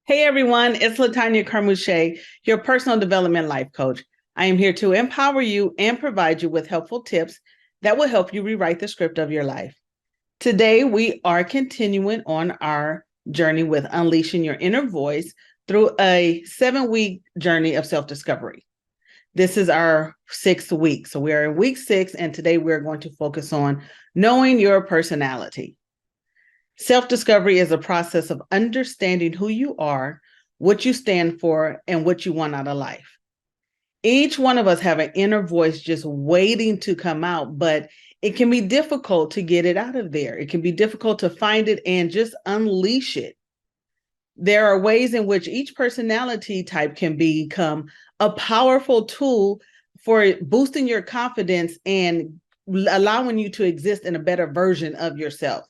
Hey everyone, it's Latanya Carmouche, your personal development life coach. I am here to empower you and provide you with helpful tips that will help you rewrite the script of your life. Today, we are continuing on our journey with unleashing your inner voice through a 7-week journey of self-discovery. This is our 6th week. So we are in week 6, and today we're going to focus on knowing your personality. Self-discovery is a process of understanding who you are, what you stand for, and what you want out of life. Each one of us have an inner voice just waiting to come out, but it can be difficult to get it out of there. It can be difficult to find it and just unleash it. There are ways in which each personality type can become a powerful tool for boosting your confidence and allowing you to exist in a better version of yourself.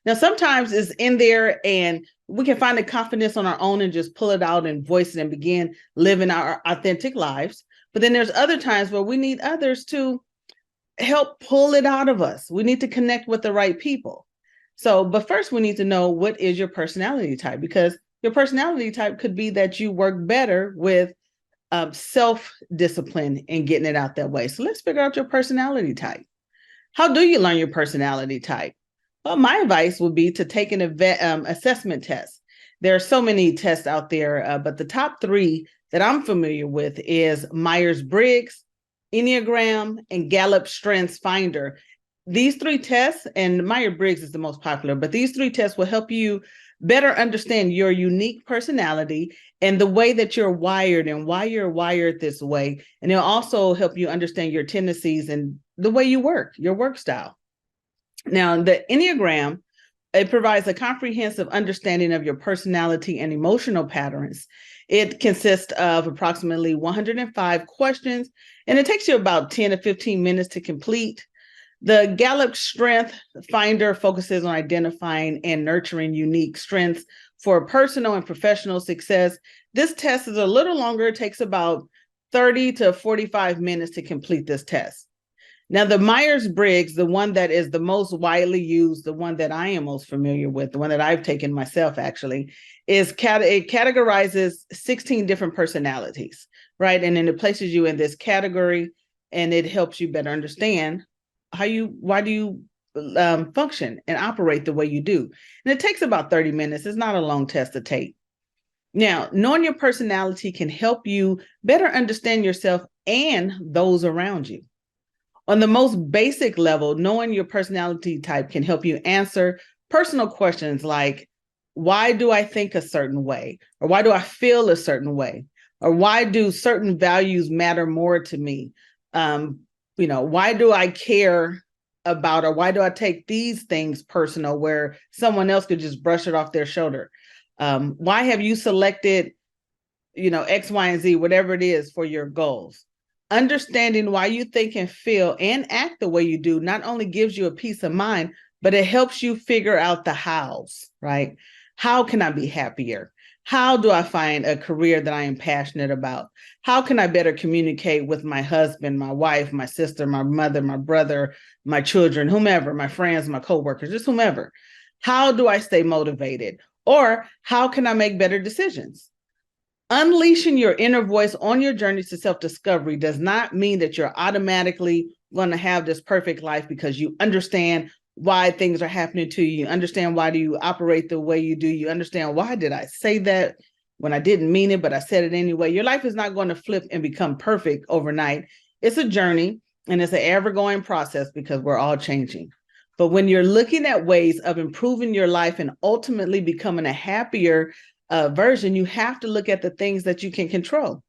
Now, sometimes it's in there and we can find the confidence on our own and just pull it out and voice it and begin living our authentic lives. But then there's other times where we need others to help pull it out of us. We need to connect with the right people. But first we need to know, what is your personality type? Because your personality type could be that you work better with self-discipline and getting it out that way. So let's figure out your personality type. How do you learn your personality type? Well, my advice would be to take an assessment test. There are so many tests out there, but the top 3 that I'm familiar with is Myers-Briggs, Enneagram, and Gallup Strengths Finder. These 3 tests, and Myers-Briggs is the most popular, but these 3 tests will help you better understand your unique personality and the way that you're wired and why you're wired this way. And it'll also help you understand your tendencies and the way you work, your work style. Now, the Enneagram, it provides a comprehensive understanding of your personality and emotional patterns. It consists of approximately 105 questions, and it takes you about 10 to 15 minutes to complete. The Gallup Strength Finder focuses on identifying and nurturing unique strengths for personal and professional success. This test is a little longer. It takes about 30 to 45 minutes to complete this test. Now, the Myers-Briggs, the one that is the most widely used, the one that I am most familiar with, the one that I've taken myself actually, is it categorizes 16 different personalities, right? And then it places you in this category, and it helps you better understand why do you function and operate the way you do. And it takes about 30 minutes. It's not a long test to take. Now, knowing your personality can help you better understand yourself and those around you. On the most basic level, knowing your personality type can help you answer personal questions like, why do I think a certain way? Or why do I feel a certain way? Or why do certain values matter more to me? Why do I care about, or why do I take these things personal where someone else could just brush it off their shoulder? Why have you selected, X, Y, and Z, whatever it is for your goals? Understanding why you think and feel and act the way you do not only gives you a peace of mind, but it helps you figure out the hows, right? How can I be happier? How do I find a career that I am passionate about? How can I better communicate with my husband, my wife, my sister, my mother, my brother, my children, whomever, my friends, my coworkers, just whomever? How do I stay motivated? Or how can I make better decisions? Unleashing your inner voice on your journey to self-discovery does not mean that you're automatically going to have this perfect life because you understand why things are happening to you. You understand why do you operate the way you do. You understand, why did I say that when I didn't mean it, but I said it anyway. Your life is not going to flip and become perfect overnight. It's a journey, and it's an ever-going process because we're all changing. But when you're looking at ways of improving your life and ultimately becoming a happier version, you have to look at the things that you can control.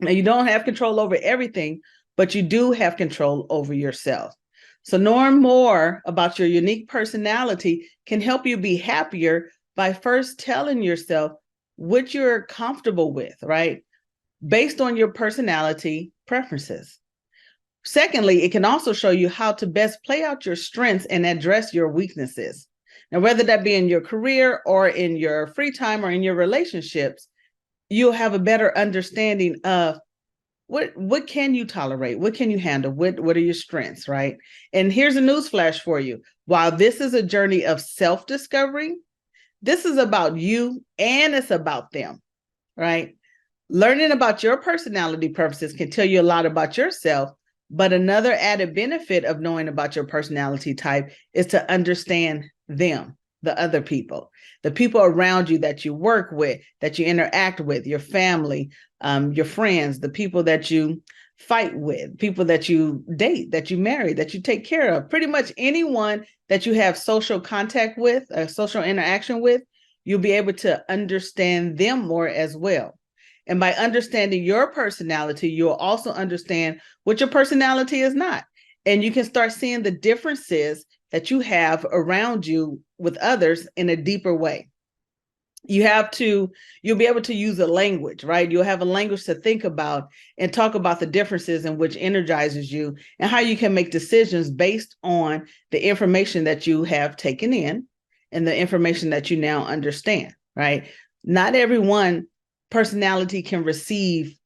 Now, you don't have control over everything, but you do have control over yourself. So knowing more about your unique personality can help you be happier by first telling yourself what you're comfortable with, right? Based on your personality preferences. Secondly, it can also show you how to best play out your strengths and address your weaknesses. Now, whether that be in your career or in your free time or in your relationships, you'll have a better understanding of what can you tolerate? What can you handle? What are your strengths, right? And here's a news flash for you. While this is a journey of self-discovery, This is about you and it's about them, right? Learning about your personality preferences can tell you a lot about yourself, but another added benefit of knowing about your personality type is to understand them, the other people, the people around you that you work with, that you interact with, your family, your friends, the people that you fight with, people that you date, that you marry, that you take care of, pretty much anyone that you have social contact with, a social interaction with, you'll be able to understand them more as well. And by understanding your personality, you'll also understand what your personality is not. And you can start seeing the differences that you have around you with others in a deeper way. You'll be able to use a language, right? You'll have a language to think about and talk about the differences in which energizes you and how you can make decisions based on the information that you have taken in and the information that you now understand, right? Not everyone personality can receive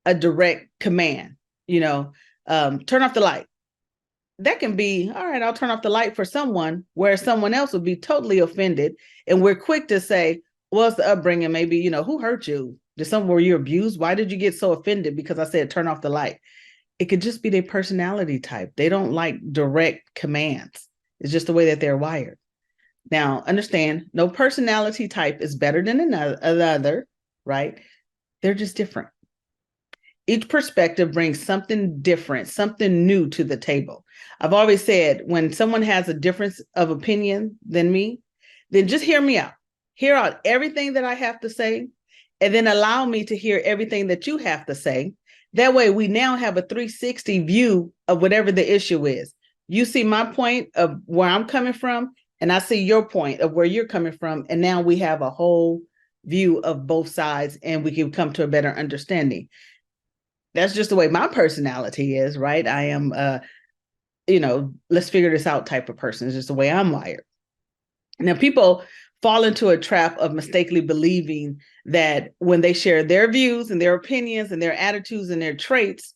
a direct command, turn off the light. That can be, all right, I'll turn off the light for someone, where someone else would be totally offended. And we're quick to say, well, it's the upbringing, maybe, who hurt you? Did were you abused? Why did you get so offended because I said turn off the light? It could just be their personality type. They don't like direct commands. It's just the way that they're wired. Now, understand, no personality type is better than another, right? They're just different. Each perspective brings something different, something new to the table. I've always said, when someone has a difference of opinion than me, then just hear me out. Hear out everything that I have to say, and then allow me to hear everything that you have to say. That way, we now have a 360 view of whatever the issue is. You see my point of where I'm coming from, and I see your point of where you're coming from. And now we have a whole view of both sides, and we can come to a better understanding. That's just the way my personality is, right? I am, let's figure this out type of person. It's just the way I'm wired. Now, people fall into a trap of mistakenly believing that when they share their views and their opinions and their attitudes and their traits,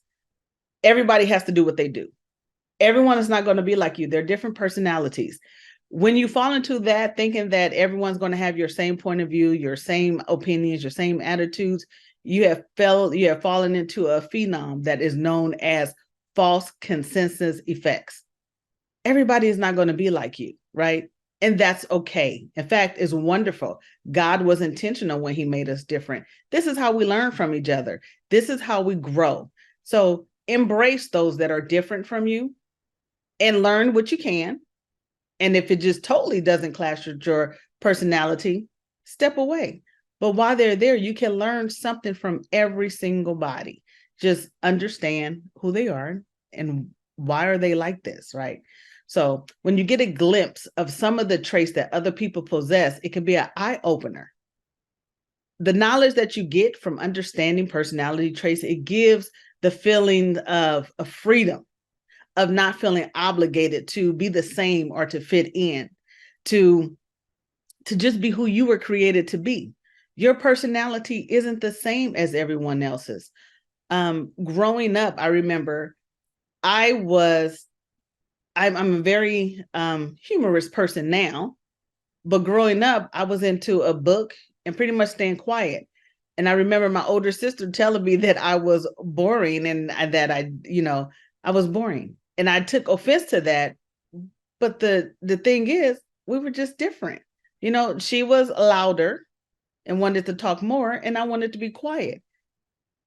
everybody has to do what they do. Everyone is not going to be like you. They're different personalities. When you fall into that, thinking that everyone's going to have your same point of view, your same opinions, your same attitudes, you have fallen into a phenom that is known as false consensus effects. Everybody is not going to be like you, right? And that's okay. In fact, it's wonderful. God was intentional when he made us different. This is how we learn from each other. This is how we grow. So embrace those that are different from you and learn what you can. And if it just totally doesn't clash with your personality, step away. But while they're there, you can learn something from every single body. Just understand who they are and why are they like this, right? So when you get a glimpse of some of the traits that other people possess, it can be an eye-opener. The knowledge that you get from understanding personality traits, it gives the feeling of freedom, of not feeling obligated to be the same or to fit in, to just be who you were created to be. Your personality isn't the same as everyone else's. Growing up, I remember I'm a very humorous person now, but growing up, I was into a book and pretty much staying quiet. And I remember my older sister telling me that I was boring and that I was boring. And I took offense to that. But the thing is, we were just different. She was louder and wanted to talk more, and I wanted to be quiet.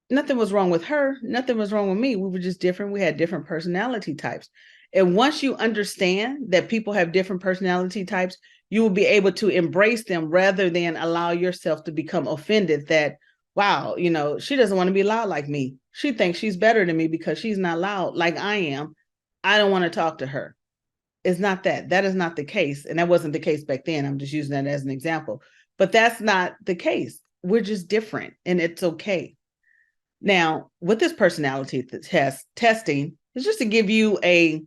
Nothing was wrong with her. Nothing was wrong with me. We were just different. We had different personality types. And once you understand that people have different personality types, you will be able to embrace them rather than allow yourself to become offended that, wow, she doesn't want to be loud like me. She thinks she's better than me because she's not loud like I am. I don't want to talk to her. It's not that. That is not the case. And that wasn't the case back then. I'm just using that as an example. But that's not the case. We're just different, and it's okay. Now, with this personality testing, it's just to give you an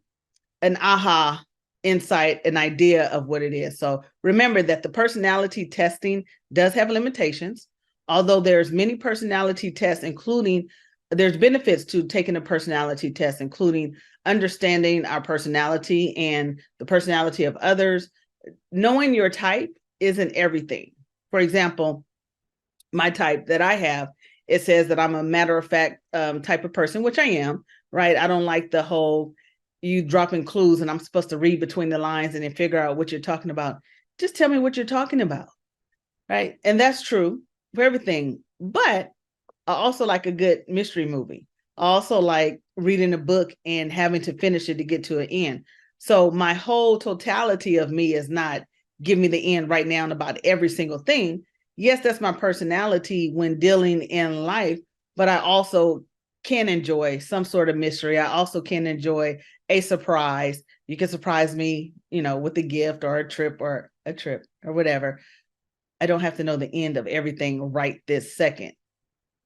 aha insight, an idea of what it is. So remember that the personality testing does have limitations, although there's many personality tests, including there's benefits to taking a personality test, including understanding our personality and the personality of others. Knowing your type isn't everything. For example, my type that I have, it says that I'm a matter of fact type of person, which I am, right? I don't like the whole you dropping clues and I'm supposed to read between the lines and then figure out what you're talking about. Just tell me what you're talking about, right? And that's true for everything. But I also like a good mystery movie. I also like reading a book and having to finish it to get to an end. So my whole totality of me is not give me the end right now about every single thing. Yes, that's my personality when dealing in life, but I also can enjoy some sort of mystery. I also can enjoy a surprise. You can surprise me, with a gift or a trip or whatever. I don't have to know the end of everything right this second,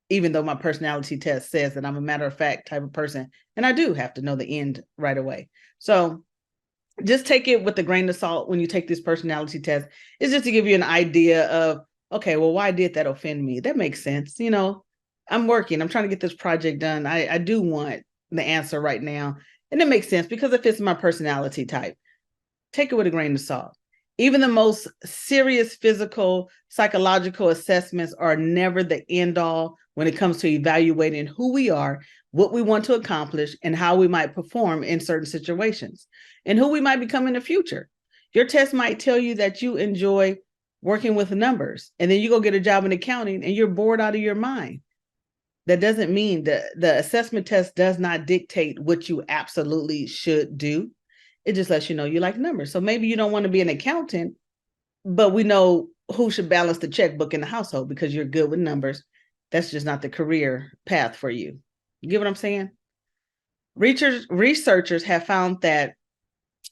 even though my personality test says that I'm a matter of fact type of person. And I do have to know the end right away. So just take it with a grain of salt when you take this personality test. It's just to give you an idea of, okay, well, why did that offend me? That makes sense. I'm working, I'm trying to get this project done. I do want the answer right now. And it makes sense because it fits my personality type. Take it with a grain of salt. Even the most serious physical, psychological assessments are never the end all when it comes to evaluating who we are, what we want to accomplish, and how we might perform in certain situations, and who we might become in the future. Your test might tell you that you enjoy working with numbers, and then you go get a job in accounting and you're bored out of your mind. That doesn't mean that the assessment test does not dictate what you absolutely should do. It just lets you know you like numbers. So maybe you don't want to be an accountant, but we know who should balance the checkbook in the household because you're good with numbers. That's just not the career path for you. You get what I'm saying? Researchers have found that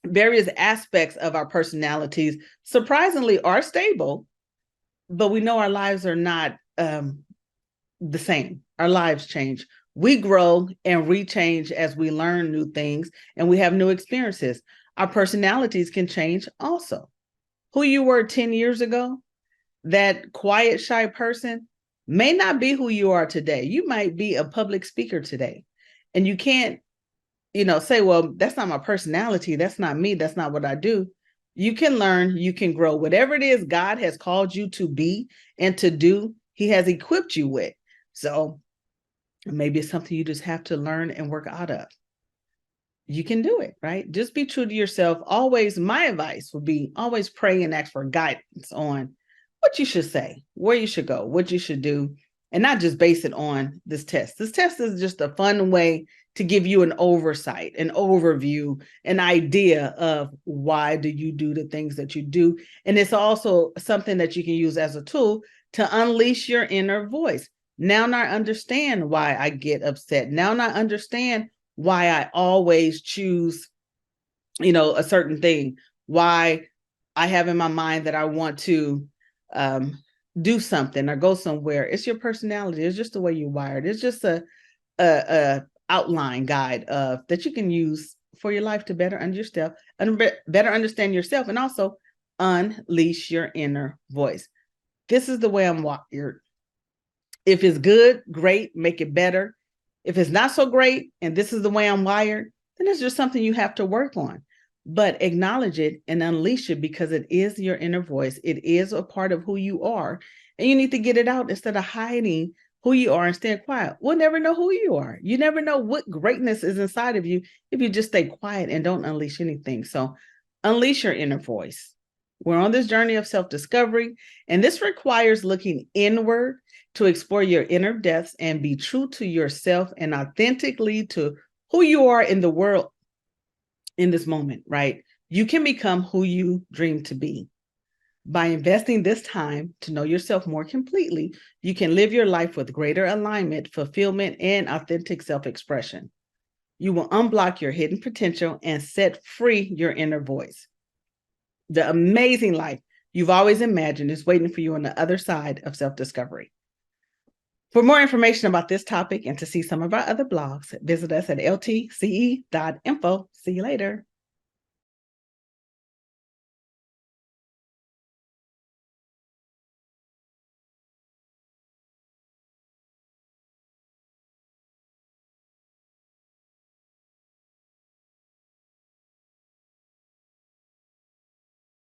various aspects of our personalities surprisingly are stable, but we know our lives are not the same. Our lives change. We grow and rechange as we learn new things and we have new experiences. Our personalities can change also. Who you were 10 years ago, that quiet, shy person, may not be who you are today. You might be a public speaker today. And you can't, say, well, that's not my personality. That's not me. That's not what I do. You can learn, you can grow. Whatever it is God has called you to be and to do, He has equipped you with. So maybe it's something you just have to learn and work out of. You can do it, right? Just be true to yourself. Always, my advice would be always pray and ask for guidance on what you should say, where you should go, what you should do, and not just base it on this test. This test is just a fun way to give you an oversight, an overview, an idea of why do you do the things that you do. And it's also something that you can use as a tool to unleash your inner voice. Now I understand why I get upset. Now I understand why I always choose, a certain thing, why I have in my mind that I want to do something or go somewhere. It's your personality. It's just the way you're wired. It's just a outline guide that you can use for your life to better better understand yourself, and also unleash your inner voice. This is the way I'm wired. If it's good, great, make it better. If it's not so great, and this is the way I'm wired, then it's just something you have to work on. But acknowledge it and unleash it because it is your inner voice. It is a part of who you are. And you need to get it out instead of hiding who you are and staying quiet. We'll never know who you are. You never know what greatness is inside of you if you just stay quiet and don't unleash anything. So unleash your inner voice. We're on this journey of self-discovery, and this requires looking inward to explore your inner depths and be true to yourself and authentically to who you are in the world in this moment, right? You can become who you dream to be. By investing this time to know yourself more completely, you can live your life with greater alignment, fulfillment, and authentic self-expression. You will unblock your hidden potential and set free your inner voice. The amazing life you've always imagined is waiting for you on the other side of self-discovery. For more information about this topic and to see some of our other blogs, visit us at ltce.info. See you later.